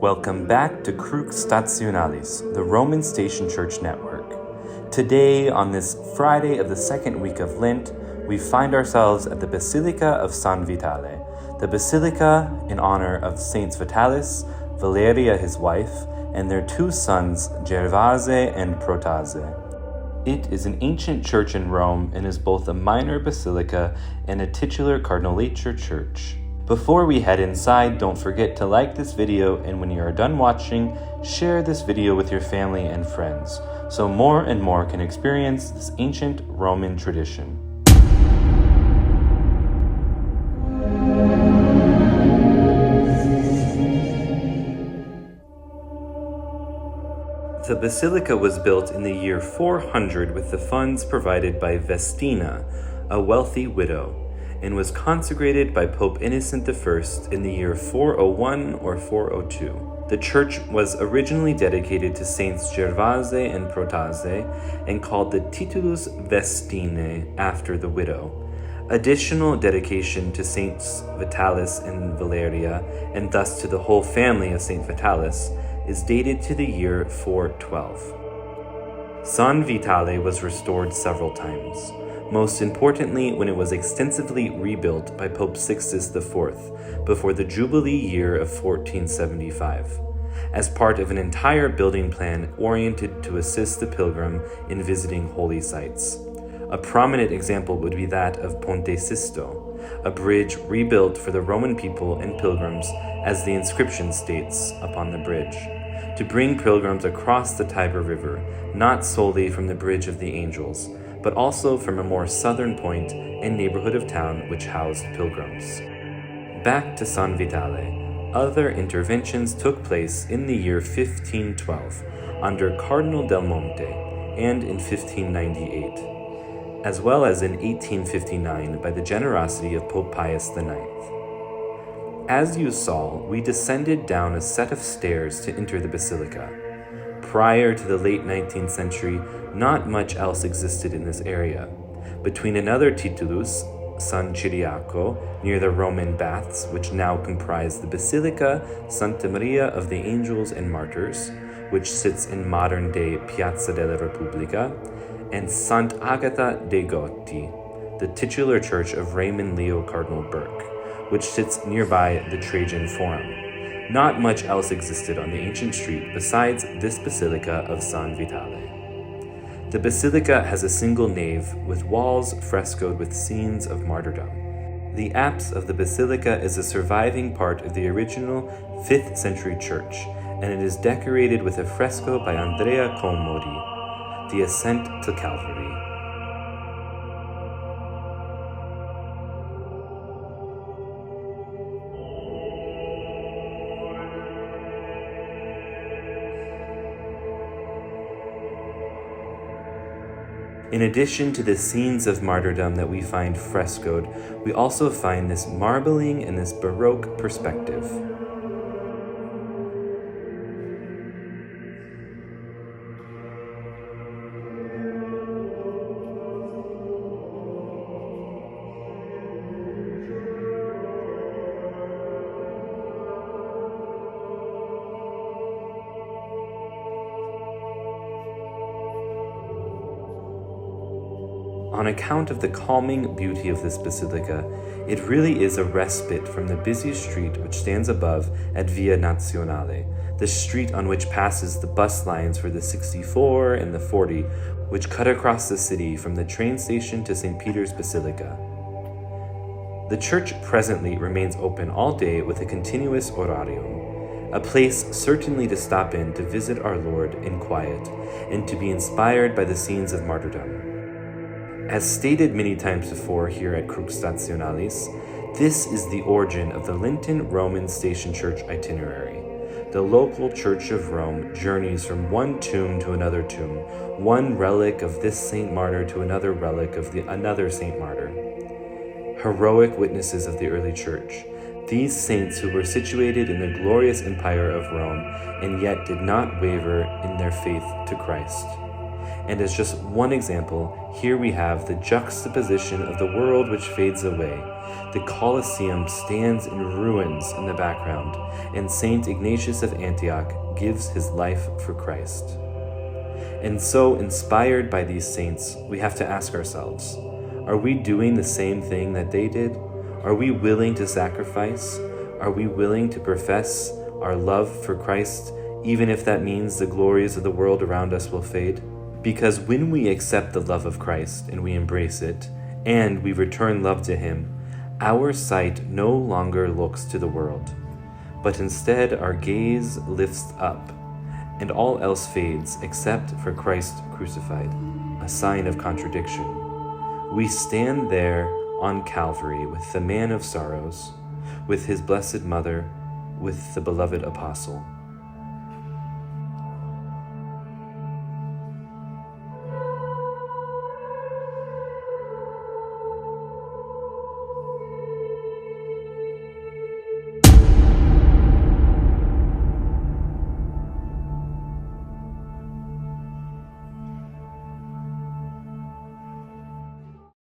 Welcome back to Crux Stationalis, the Roman Station Church network. Today, on this Friday of the second week of Lent, we find ourselves at the Basilica of San Vitale, the basilica in honor of Saints Vitalis, Valeria his wife, and their two sons, Gervase and Protase. It is an ancient church in Rome and is both a minor basilica and a titular cardinalate church. Before we head inside, don't forget to like this video, and when you are done watching, share this video with your family and friends, so more and more can experience this ancient Roman tradition. The basilica was built in the year 400 with the funds provided by Vestina, a wealthy widow, and was consecrated by Pope Innocent I in the year 401 or 402. The church was originally dedicated to Saints Gervase and Protase and called the Titulus Vestinae after the widow. Additional dedication to Saints Vitalis and Valeria, and thus to the whole family of Saint Vitalis, is dated to the year 412. San Vitale was restored several times, most importantly when it was extensively rebuilt by Pope Sixtus IV before the Jubilee year of 1475, as part of an entire building plan oriented to assist the pilgrim in visiting holy sites. A prominent example would be that of Ponte Sisto, a bridge rebuilt for the Roman people and pilgrims, as the inscription states upon the bridge, to bring pilgrims across the Tiber River, not solely from the Bridge of the Angels, but also from a more southern point and neighborhood of town which housed pilgrims. Back to San Vitale, other interventions took place in the year 1512 under Cardinal del Monte and in 1598, as well as in 1859 by the generosity of Pope Pius IX. As you saw, we descended down a set of stairs to enter the basilica. Prior to the late 19th century, not much else existed in this area. Between another titulus, San Ciriaco, near the Roman baths, which now comprise the Basilica Santa Maria of the Angels and Martyrs, which sits in modern-day Piazza della Repubblica, and Sant'Agata dei Gotti, the titular church of Raymond Leo Cardinal Burke, which sits nearby the Trajan Forum. Not much else existed on the ancient street besides this basilica of San Vitale. The basilica has a single nave with walls frescoed with scenes of martyrdom. The apse of the basilica is a surviving part of the original 5th century church, and it is decorated with a fresco by Andrea Comodi, The Ascent to Calvary. In addition to the scenes of martyrdom that we find frescoed, we also find this marbling and this Baroque perspective. On account of the calming beauty of this basilica, it really is a respite from the busy street which stands above at Via Nazionale, the street on which passes the bus lines for the 64 and the 40, which cut across the city from the train station to St. Peter's Basilica. The church presently remains open all day with a continuous orarium, a place certainly to stop in to visit our Lord in quiet and to be inspired by the scenes of martyrdom. As stated many times before here at Crux Stationalis, this is the origin of the Lenten Roman Station Church itinerary. The local Church of Rome journeys from one tomb to another tomb, one relic of this saint martyr to another relic of another saint martyr. Heroic witnesses of the early church, these saints who were situated in the glorious empire of Rome and yet did not waver in their faith to Christ. And as just one example, here we have the juxtaposition of the world which fades away The Colosseum stands in ruins in the background, and Saint Ignatius of Antioch gives his life for Christ. And so, inspired by these saints, we have to ask ourselves, are we doing the same thing that they did? Are we willing to sacrifice? Are we willing to profess our love for Christ, even if that means the glories of the world around us will fade? Because when we accept the love of Christ and we embrace it, and we return love to him, our sight no longer looks to the world, but instead our gaze lifts up, and all else fades except for Christ crucified, a sign of contradiction. We stand there on Calvary with the man of sorrows, with his blessed mother, with the beloved apostle.